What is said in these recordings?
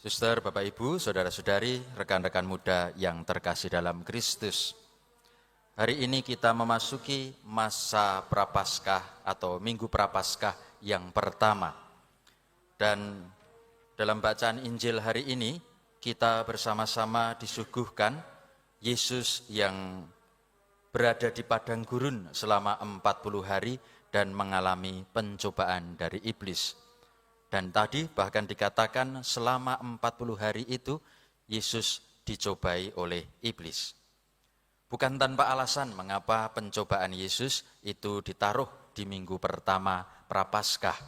Suster, Bapak Ibu, Saudara-saudari, rekan-rekan muda yang terkasih dalam Kristus. Hari ini kita memasuki masa Prapaskah atau Minggu Prapaskah yang pertama. Dan dalam bacaan Injil hari ini, kita bersama-sama disuguhkan Yesus yang berada di padang gurun selama 40 hari dan mengalami pencobaan dari iblis. Dan tadi bahkan dikatakan selama 40 hari itu Yesus dicobai oleh iblis. Bukan tanpa alasan mengapa pencobaan Yesus itu ditaruh di minggu pertama Prapaskah.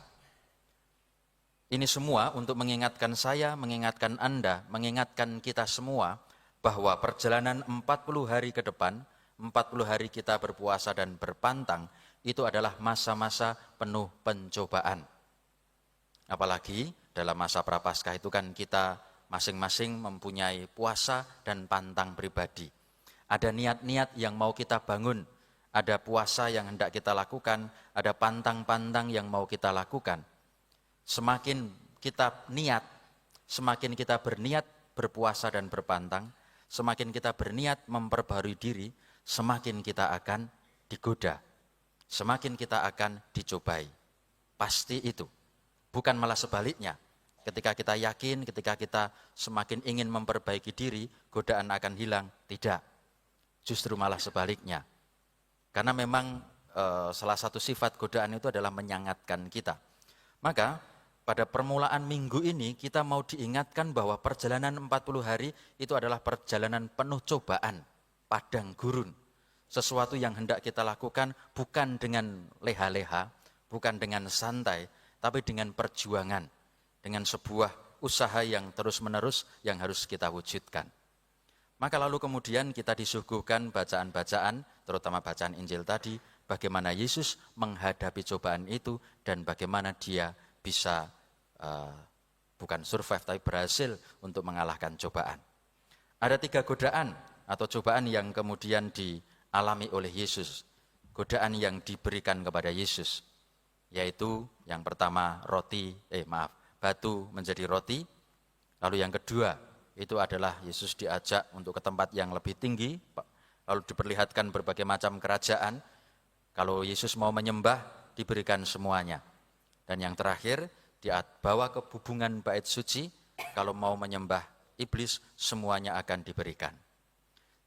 Ini semua untuk mengingatkan saya, mengingatkan Anda, mengingatkan kita semua bahwa perjalanan 40 hari ke depan, 40 hari kita berpuasa dan berpantang, itu adalah masa-masa penuh pencobaan. Apalagi dalam masa Prapaskah itu kan kita masing-masing mempunyai puasa dan pantang pribadi. Ada niat-niat yang mau kita bangun, ada puasa yang hendak kita lakukan, ada pantang-pantang yang mau kita lakukan. Semakin kita niat, semakin kita berniat berpuasa dan berpantang, semakin kita berniat memperbarui diri, semakin kita akan digoda, semakin kita akan dicobai. Pasti itu. Bukan malah sebaliknya, ketika kita yakin, ketika kita semakin ingin memperbaiki diri, godaan akan hilang. Tidak, justru malah sebaliknya. Karena memang salah satu sifat godaan itu adalah menyangatkan kita. Maka pada permulaan minggu ini kita mau diingatkan bahwa perjalanan 40 hari itu adalah perjalanan penuh cobaan, padang gurun. Sesuatu yang hendak kita lakukan bukan dengan leha-leha, bukan dengan santai, tapi dengan perjuangan, dengan sebuah usaha yang terus-menerus yang harus kita wujudkan. Maka lalu kemudian kita disuguhkan bacaan-bacaan, terutama bacaan Injil tadi, bagaimana Yesus menghadapi cobaan itu dan bagaimana dia bisa bukan survive tapi berhasil untuk mengalahkan cobaan. Ada 3 godaan atau cobaan yang kemudian dialami oleh Yesus, godaan yang diberikan kepada Yesus. Yaitu yang pertama batu menjadi roti. Lalu yang kedua itu adalah Yesus diajak untuk ke tempat yang lebih tinggi, lalu diperlihatkan berbagai macam kerajaan. Kalau Yesus mau menyembah diberikan semuanya. Dan yang terakhir dibawa ke hubungan bait suci, kalau mau menyembah iblis semuanya akan diberikan.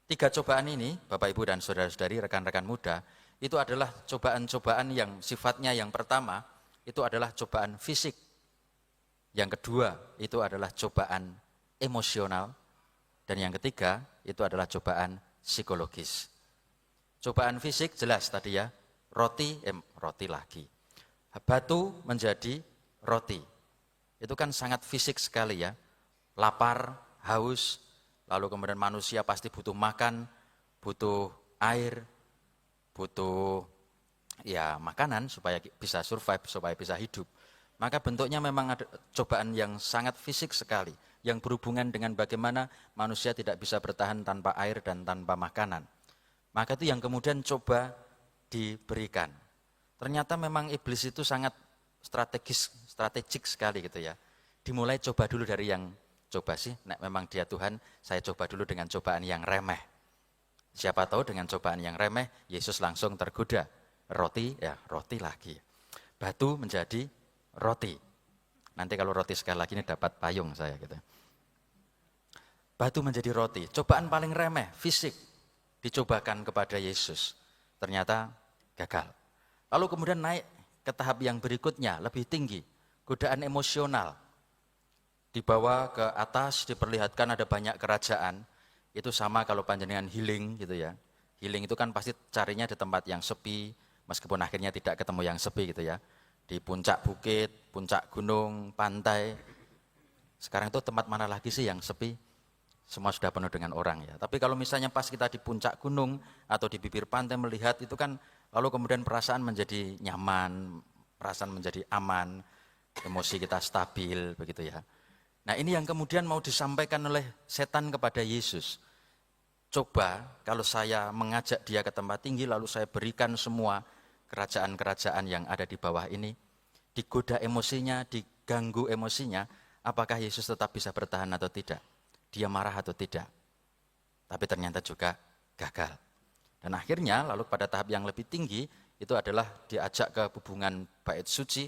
3 cobaan ini Bapak Ibu dan saudara-saudari, rekan-rekan muda, itu adalah cobaan-cobaan yang sifatnya yang pertama itu adalah cobaan fisik. Yang kedua itu adalah cobaan emosional. Dan yang ketiga itu adalah cobaan psikologis. Cobaan fisik jelas tadi ya, roti lagi. Batu menjadi roti. Itu kan sangat fisik sekali ya. Lapar, haus, lalu kemudian manusia pasti butuh makan, butuh air, butuh makanan supaya bisa survive, supaya bisa hidup. Maka bentuknya memang ada cobaan yang sangat fisik sekali, yang berhubungan dengan bagaimana manusia tidak bisa bertahan tanpa air dan tanpa makanan. Maka itu yang kemudian coba diberikan. Ternyata memang iblis itu sangat strategik sekali gitu ya. Dimulai coba dulu dari yang coba sih, memang dia Tuhan, saya coba dulu dengan cobaan yang remeh. Siapa tahu dengan cobaan yang remeh, Yesus langsung tergoda. Roti lagi. Batu menjadi roti. Nanti kalau roti sekali lagi ini dapat payung saya gitu. Batu menjadi roti. Cobaan paling remeh, fisik, dicobakan kepada Yesus. Ternyata gagal. Lalu kemudian naik ke tahap yang berikutnya, lebih tinggi. Godaan emosional. Dibawa ke atas, diperlihatkan ada banyak kerajaan. Itu sama kalau panjenengan healing gitu ya. Healing itu kan pasti carinya di tempat yang sepi, meskipun akhirnya tidak ketemu yang sepi gitu ya. Di puncak bukit, puncak gunung, pantai. Sekarang itu tempat mana lagi sih yang sepi? Semua sudah penuh dengan orang ya. Tapi kalau misalnya pas kita di puncak gunung atau di bibir pantai melihat itu kan, lalu kemudian perasaan menjadi nyaman, perasaan menjadi aman, emosi kita stabil begitu ya. Nah ini yang kemudian mau disampaikan oleh setan kepada Yesus. Coba kalau saya mengajak dia ke tempat tinggi lalu saya berikan semua kerajaan-kerajaan yang ada di bawah ini, digoda emosinya, diganggu emosinya, apakah Yesus tetap bisa bertahan atau tidak? Dia marah atau tidak? Tapi ternyata juga gagal. Dan akhirnya lalu pada tahap yang lebih tinggi, itu adalah diajak ke hubungan bait suci,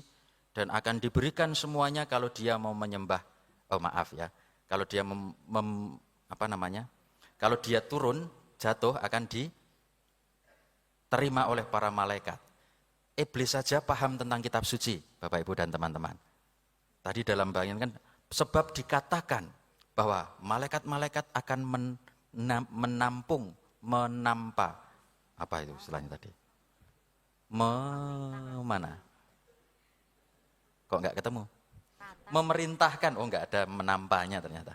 dan akan diberikan semuanya kalau dia mau menyembah, kalau dia kalau dia turun, jatuh akan diterima oleh para malaikat. Iblis saja paham tentang kitab suci, Bapak Ibu dan teman-teman. Tadi dalam bagian kan, sebab dikatakan bahwa malaikat-malaikat akan menampa, apa itu istilahnya tadi? Mana? Kok enggak ketemu? Memerintahkan, enggak ada menampanya ternyata.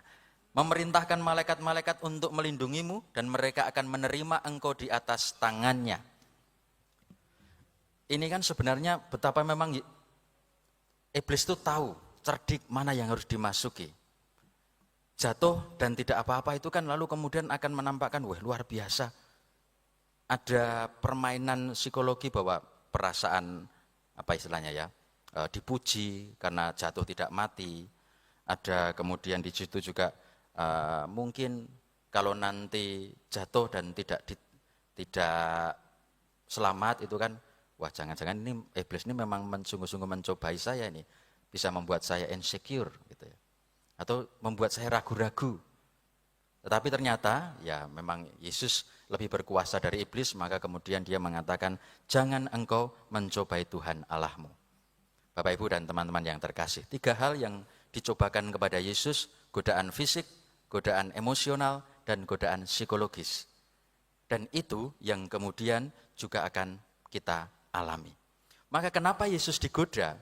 Memerintahkan malaikat-malaikat untuk melindungimu dan mereka akan menerima engkau di atas tangannya. Ini kan sebenarnya betapa memang iblis itu tahu cerdik mana yang harus dimasuki. Jatuh dan tidak apa-apa itu kan lalu kemudian akan menampakkan, wah luar biasa. Ada permainan psikologi bahwa perasaan, apa istilahnya ya, dipuji karena jatuh tidak mati. Ada kemudian di situ juga mungkin kalau nanti jatuh dan tidak selamat itu kan, wah jangan-jangan ini iblis ini memang sungguh-sungguh mencobai saya ini, bisa membuat saya insecure gitu ya, atau membuat saya ragu-ragu. Tetapi ternyata ya memang Yesus lebih berkuasa dari iblis, maka kemudian dia mengatakan jangan engkau mencobai Tuhan Allahmu. Bapak Ibu dan teman-teman yang terkasih, 3 hal yang dicobakan kepada Yesus, godaan fisik, godaan emosional, dan godaan psikologis. Dan itu yang kemudian juga akan kita alami. Maka kenapa Yesus digoda?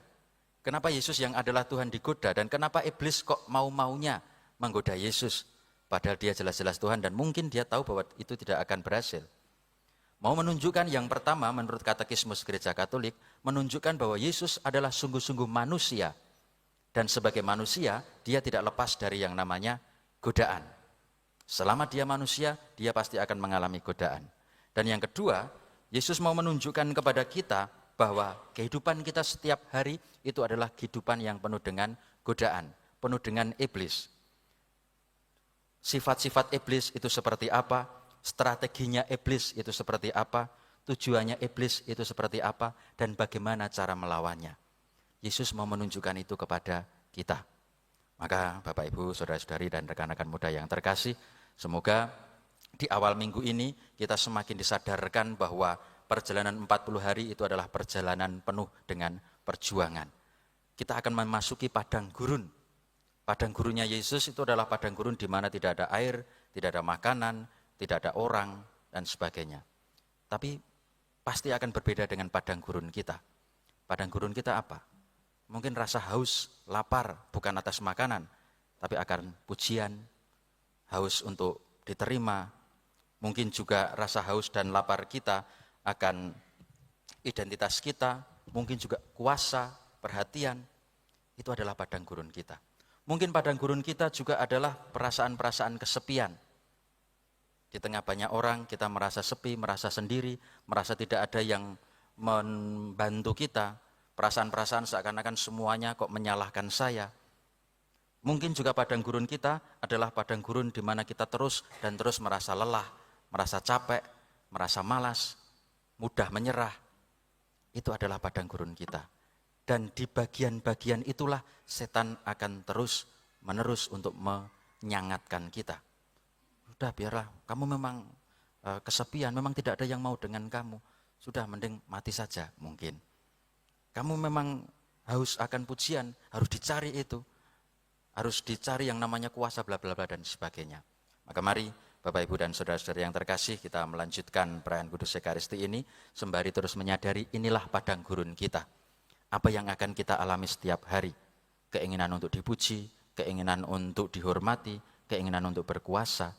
Kenapa Yesus yang adalah Tuhan digoda? Dan kenapa iblis kok mau-maunya menggoda Yesus? Padahal dia jelas-jelas Tuhan dan mungkin dia tahu bahwa itu tidak akan berhasil. Mau menunjukkan yang pertama menurut Katekismus Gereja Katolik, menunjukkan bahwa Yesus adalah sungguh-sungguh manusia. Dan sebagai manusia, dia tidak lepas dari yang namanya godaan. Selama dia manusia, dia pasti akan mengalami godaan. Dan yang kedua, Yesus mau menunjukkan kepada kita bahwa kehidupan kita setiap hari itu adalah kehidupan yang penuh dengan godaan, penuh dengan iblis. Sifat-sifat iblis itu seperti apa, strateginya iblis itu seperti apa, tujuannya iblis itu seperti apa, dan bagaimana cara melawannya. Yesus mau menunjukkan itu kepada kita. Maka Bapak Ibu, Saudara-saudari dan rekan-rekan muda yang terkasih, semoga di awal minggu ini kita semakin disadarkan bahwa perjalanan 40 hari itu adalah perjalanan penuh dengan perjuangan. Kita akan memasuki padang gurun. Padang gurunnya Yesus itu adalah padang gurun di mana tidak ada air, tidak ada makanan, tidak ada orang, dan sebagainya. Tapi pasti akan berbeda dengan padang gurun kita. Padang gurun kita apa? Mungkin rasa haus, lapar, bukan atas makanan, tapi akan pujian, haus untuk diterima. Mungkin juga rasa haus dan lapar kita akan identitas kita, mungkin juga kuasa, perhatian. Itu adalah padang gurun kita. Mungkin padang gurun kita juga adalah perasaan-perasaan kesepian. Di tengah banyak orang kita merasa sepi, merasa sendiri, merasa tidak ada yang membantu kita. Perasaan-perasaan seakan-akan semuanya kok menyalahkan saya. Mungkin juga padang gurun kita adalah padang gurun di mana kita terus dan terus merasa lelah, merasa capek, merasa malas, mudah menyerah. Itu adalah padang gurun kita. Dan di bagian-bagian itulah setan akan terus-menerus untuk menyangatkan kita. Sudah biarlah, kamu memang kesepian, memang tidak ada yang mau dengan kamu. Sudah mending mati saja mungkin. Kamu memang haus akan pujian, harus dicari itu. Harus dicari yang namanya kuasa bla bla bla dan sebagainya. Maka mari Bapak Ibu dan Saudara-saudara yang terkasih, kita melanjutkan perayaan Kudus Ekaristi ini sembari terus menyadari inilah padang gurun kita. Apa yang akan kita alami setiap hari? Keinginan untuk dipuji, keinginan untuk dihormati, keinginan untuk berkuasa,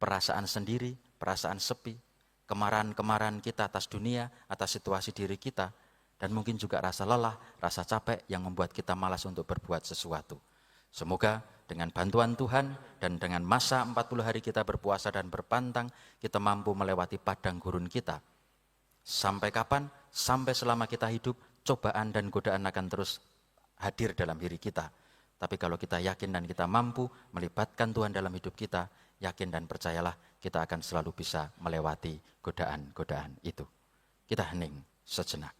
perasaan sendiri, perasaan sepi, kemarahan-kemarahan kita atas dunia, atas situasi diri kita, dan mungkin juga rasa lelah, rasa capek yang membuat kita malas untuk berbuat sesuatu. Semoga dengan bantuan Tuhan dan dengan masa 40 hari kita berpuasa dan berpantang, kita mampu melewati padang gurun kita. Sampai kapan? Sampai selama kita hidup, cobaan dan godaan akan terus hadir dalam diri kita. Tapi kalau kita yakin dan kita mampu melibatkan Tuhan dalam hidup kita, yakin dan percayalah kita akan selalu bisa melewati godaan-godaan itu. Kita hening sejenak.